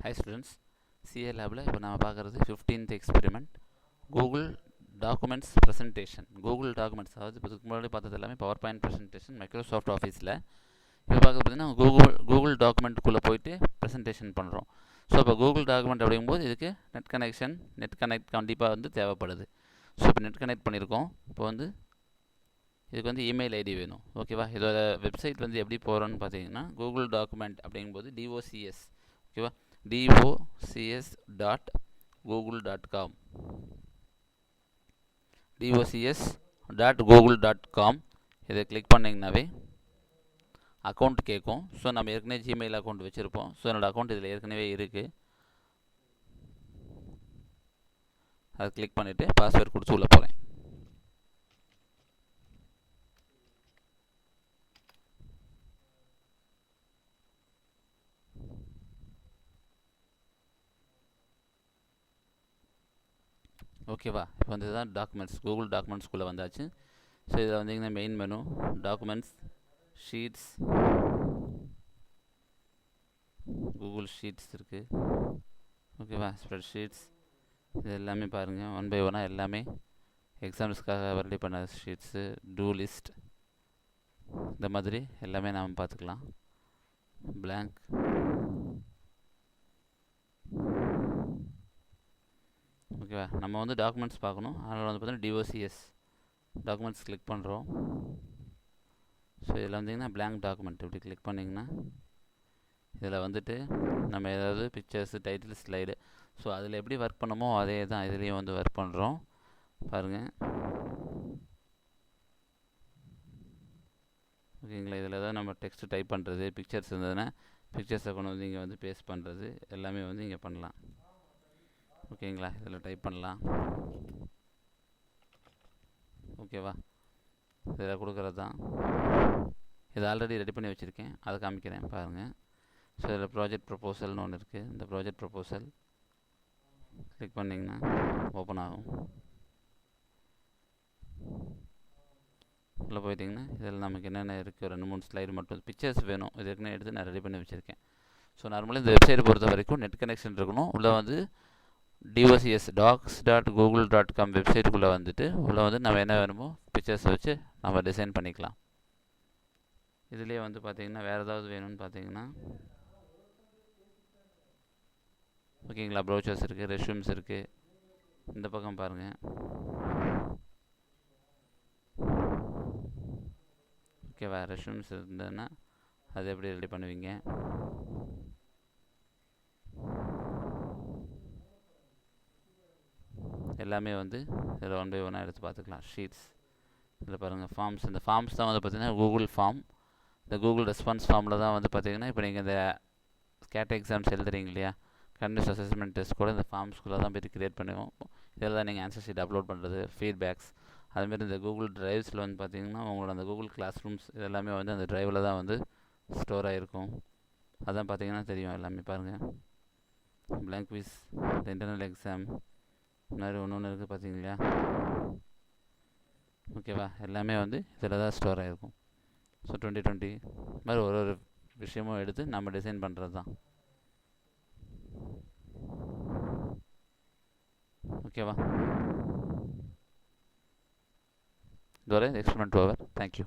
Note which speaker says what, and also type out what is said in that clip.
Speaker 1: Hi students, CA லேபில் இப்போ நம்ம பார்க்குறது 15th experiment Google documents presentation. Google documents, அதாவது இதுக்கு முன்னாடி பார்த்தது எல்லாமே பவர் பாயிண்ட் ப்ரெசன்டேஷன் மைக்ரோசாஃப்ட் ஆஃபீஸில். இப்போ பார்க்க பார்த்தீங்கன்னா கூகுள் டாக்குமெண்ட்டுக்குள்ளே போயிட்டு ப்ரெசன்டேஷன் பண்ணுறோம். ஸோ இப்போ கூகுள் டாக்குமெண்ட் அப்படிங்கும்போது இதுக்கு நெட் கனெக்ட் கண்டிப்பாக வந்து தேவைப்படுது. ஸோ இப்போ நெட் கனெக்ட் பண்ணியிருக்கோம். இப்போ வந்து இதுக்கு வந்து இமெயில் ஐடி வேணும். ஓகேவா? இதோட வெப்சைட் வந்து எப்படி போகிறோன்னு பார்த்தீங்கன்னா கூகுள் டாக்குமெண்ட் அப்படிங்கும்போது DOCS, ஓகேவா, docs.google.com docs.google.com இதை கிளிக் பண்ணிங்கனாவே அக்கௌண்ட் கேட்கும். ஸோ நம்ம ஏற்கனவே ஜிமெயில் அக்கௌண்ட் வச்சுருப்போம். ஸோ என்னோடய அக்கௌண்ட் இதில் ஏற்கனவே இருக்குது. அதை கிளிக் பண்ணிவிட்டு பாஸ்வேர்டு கொடுத்து உள்ளே போகிறேன். ஓகேவா? இப்போ வந்து தான் டாக்குமெண்ட்ஸ், கூகுள் டாக்குமெண்ட்ஸ்குள்ளே வந்தாச்சு. ஸோ இதில் வந்தீங்கன்னா main menu, documents, sheets, Google sheets இருக்குது. ஓகேவா? ஸ்ப்ரெட் ஷீட்ஸ், இது எல்லாமே பாருங்கள். 1 by 1 எல்லாமே எக்ஸாம்ஸ்க்காக ரெடி பண்ண ஷீட்ஸு, டூ லிஸ்ட், இந்த மாதிரி எல்லாமே நாம் பார்த்துக்கலாம். blank, ஓகேவா? நம்ம வந்து டாக்குமெண்ட்ஸ் பார்க்கணும். அதனால் வந்து பார்த்தீங்கன்னா DOCS டாக்குமெண்ட்ஸ் கிளிக் பண்ணுறோம். ஸோ இதில் வந்தீங்கன்னா blank டாக்குமெண்ட் இப்படி கிளிக் பண்ணிங்கன்னா இதில் வந்துட்டு நம்ம ஏதாவது பிக்சர்ஸு, டைட்டில், ஸ்லைடு, ஸோ அதில் எப்படி ஒர்க் பண்ணமோ அதே தான் இதுலேயும் வந்து ஒர்க் பண்ணுறோம். பாருங்கள், ஓகேங்களா? இதில் ஏதாவது நம்ம டெக்ஸ்ட் டைப் பண்ணுறது, பிக்சர்ஸ் இருந்ததுன்னா பிக்சர்ஸை கொண்டு வந்து இங்கே வந்து பேஸ்ட் பண்ணுறது எல்லாமே வந்து இங்கே பண்ணலாம். ஓகேங்களா? இதில் டைப் பண்ணலாம். ஓகேவா? இதில் கொடுக்குறது தான். இதை ஆல்ரெடி ரெடி பண்ணி வச்சுருக்கேன், அதை காமிக்கிறேன் பாருங்கள். ஸோ இதில் ப்ராஜெக்ட் ப்ரொபோசல்னு ஒன்று இருக்குது. இந்த ப்ராஜெக்ட் ப்ரொபோசல் கிளிக் பண்ணிங்கன்னா ஓப்பன் ஆகும். உள்ளே போயிட்டிங்கன்னா இதில் நமக்கு என்னென்ன இருக்குது, 2-3 ஸ்லைடு மட்டும் பிக்சர்ஸ் வேணும். இது ஏற்கனவே எடுத்து நான் ரெடி பண்ணி வச்சுருக்கேன். ஸோ நார்மலாக இந்த வெப்சைட்டை பொறுத்த வரைக்கும் நெட் கனெக்ஷன் இருக்கணும். உள்ளே வந்து DOCS docs.google.com வெப்சைட்டுக்குள்ளே வந்துட்டு உள்ளே வந்து நம்ம என்ன வேணுமோ பிக்சர்ஸை வச்சு நம்ம டிசைன் பண்ணிக்கலாம். இதுலேயே வந்து பார்த்திங்கன்னா வேறு ஏதாவது வேணும்னு பார்த்தீங்கன்னா, ஓகேங்களா, ப்ரௌச்சர்ஸ் இருக்குது, ரெஷ்யூம்ஸ் இருக்குது. இந்த பக்கம் பாருங்கள், ஓகேவா, ரெஷ்யூம்ஸ் இருந்ததுன்னா அது எப்படி ரெடி பண்ணுவீங்க. எல்லாமே வந்து இதில் 1 by 1 எடுத்து பார்த்துக்கலாம். ஷீட்ஸ், இதில் பாருங்கள் ஃபார்ம்ஸ். இந்த ஃபார்ம்ஸ் தான் வந்து பார்த்திங்கன்னா கூகுள் ஃபார்ம். இந்த கூகுள் ரெஸ்பான்ஸ் ஃபார்மில் தான் வந்து பார்த்திங்கன்னா இப்போ நீங்கள் இந்த கேட் எக்ஸாம்ஸ் எழுதுறீங்க இல்லையா, கண்டினியூஸ் அசஸ்மெண்ட் டெஸ்ட் கூட இந்த ஃபார்ம்ஸ்குள்ளே தான் போய்ட்டு க்ரியேட் பண்ணுவோம். இதில் தான் நீங்கள் ஆன்சர் ஷீட் அப்லோட் பண்ணுறது, ஃபீட்பேக்ஸ், அதுமாரி இந்த கூகுள் ட்ரைவ்ஸில் வந்து பார்த்திங்கன்னா உங்களோட அந்த கூகுள் கிளாஸ் ரூம்ஸ் இதெல்லாமே வந்து அந்த ட்ரைவில் தான் வந்து ஸ்டோர் ஆகிருக்கும். அதான் பார்த்திங்கன்னா தெரியும் எல்லாமே. பாருங்கள், பிளாங்க் குவிஸ், இன்டர்னல் எக்ஸாம், இந்த மாதிரி ஒன்று இருக்குது பார்த்தீங்களா. ஓகேவா? எல்லாமே வந்து இதில் தான் ஸ்டோர் ஆகிருக்கும். ஸோ 2020 மாதிரி ஒரு விஷயமும் எடுத்து நம்ம டிசைன் பண்ணுறது தான். ஓகேவா? இதுவரை எக்ஸ்பெரிமெண்ட் ஓவர். தேங்க்யூ.